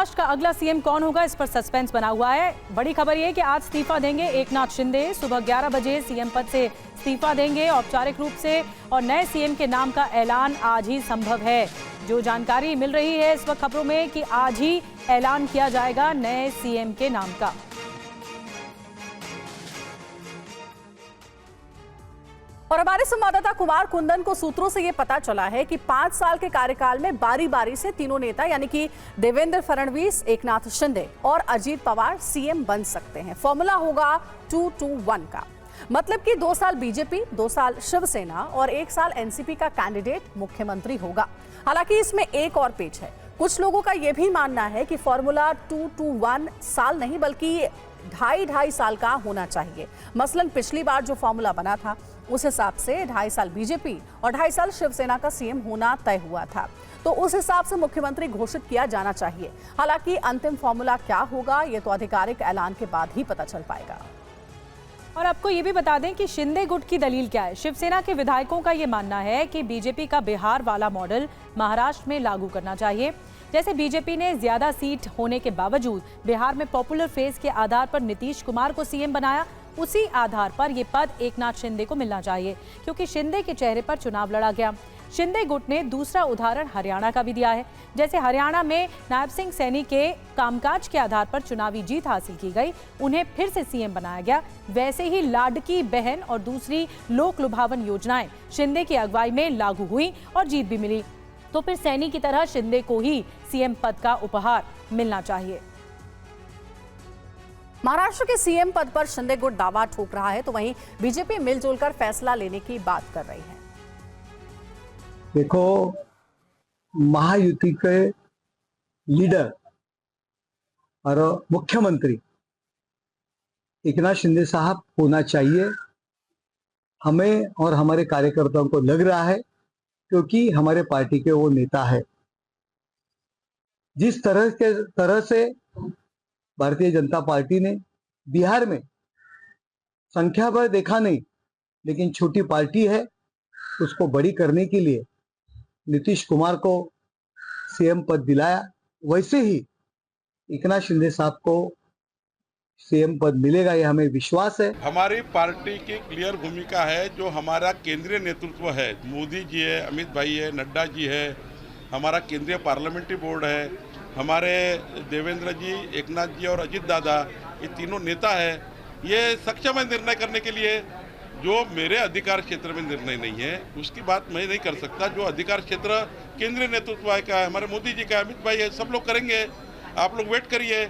महाराष्ट्र का अगला सीएम कौन होगा, इस पर सस्पेंस बना हुआ है। बड़ी खबर यह कि आज इस्तीफा देंगे एकनाथ शिंदे। सुबह 11 बजे सीएम पद से इस्तीफा देंगे औपचारिक रूप से, और नए सीएम के नाम का ऐलान आज ही संभव है। जो जानकारी मिल रही है इस वक्त खबरों में कि आज ही ऐलान किया जाएगा नए सीएम के नाम का। और हमारे संवाददाता कुमार कुंदन को सूत्रों से यह पता चला है कि 5 साल के कार्यकाल में बारी बारी से तीनों नेता यानी कि देवेंद्र फडणवीस, एकनाथ शिंदे और अजीत पवार सीएम बन सकते हैं। फॉर्मूला होगा 2-2-1 का, मतलब कि 2 साल बीजेपी, 2 साल शिवसेना और 1 साल एनसीपी का कैंडिडेट मुख्यमंत्री होगा। हालांकि इसमें एक और पेच है। कुछ लोगों का यह भी मानना है कि फॉर्मूला 2-2-1 साल नहीं बल्कि 2.5 साल का होना चाहिए। मसलन पिछली बार जो फॉर्मूला बना था उस हिसाब से 2.5 साल बीजेपी और 2.5 साल शिवसेना का सीएम होना तय हुआ था, तो उस हिसाब से मुख्यमंत्री घोषित किया जाना चाहिए। हालांकि अंतिम फॉर्मूला क्या होगा ये तो आधिकारिक ऐलान के बाद ही पता चल पाएगा। और आपको ये भी बता दें कि शिंदे गुट की दलील क्या है। शिवसेना के विधायकों का ये मानना है कि बीजेपी का बिहार वाला मॉडल महाराष्ट्र में लागू करना चाहिए। जैसे बीजेपी ने ज्यादा सीट होने के बावजूद बिहार में पॉपुलर फेस के आधार पर नीतीश कुमार को सीएम बनाया, उसी आधार पर यह पद एकनाथ शिंदे को मिलना चाहिए, क्योंकि शिंदे के चेहरे पर चुनाव लड़ा गया। शिंदे गुट ने दूसरा उदाहरण हरियाणा का भी दिया है। जैसे हरियाणा में नायब सिंह सैनी के कामकाज के आधार पर चुनावी जीत हासिल की गई, उन्हें फिर से सीएम बनाया गया। वैसे ही लाडकी बहन और दूसरी लोक लुभावन योजनाएं शिंदे की अगुवाई में लागू हुई और जीत भी मिली। तो फिर सैनी की तरह शिंदे को ही सीएम पद का उपहार मिलना चाहिए। महाराष्ट्र के सीएम पद पर शिंदे गुट दावा ठोक रहा है, तो वहीं बीजेपी मिलजुल कर फैसला लेने की बात कर रही है। देखो, महायुति के लीडर और मुख्यमंत्री एकनाथ शिंदे साहब होना चाहिए। हमें और हमारे कार्यकर्ताओं को लग रहा है, क्योंकि हमारे पार्टी के वो नेता है। जिस तरह से भारतीय जनता पार्टी ने बिहार में संख्या पर देखा नहीं, लेकिन छोटी पार्टी है, उसको बड़ी करने के लिए नीतीश कुमार को सीएम पद दिलाया, वैसे ही एकनाथ शिंदे साहब को सीएम पद मिलेगा, ये हमें विश्वास है। हमारी पार्टी की क्लियर भूमिका है। जो हमारा केंद्रीय नेतृत्व है, मोदी जी है, अमित भाई है, नड्डा जी है, हमारा केंद्रीय पार्लियामेंट्री बोर्ड है, हमारे देवेंद्र जी, एकनाथ जी और अजीत दादा, ये तीनों नेता है। ये सक्षम है निर्णय करने के लिए। जो मेरे अधिकार क्षेत्र में निर्णय नहीं है उसकी बात मैं नहीं कर सकता। जो अधिकार क्षेत्र केंद्रीय नेतृत्व का है, हमारे मोदी जी का, अमित भाई है, सब लोग करेंगे। आप लोग वेट करिए।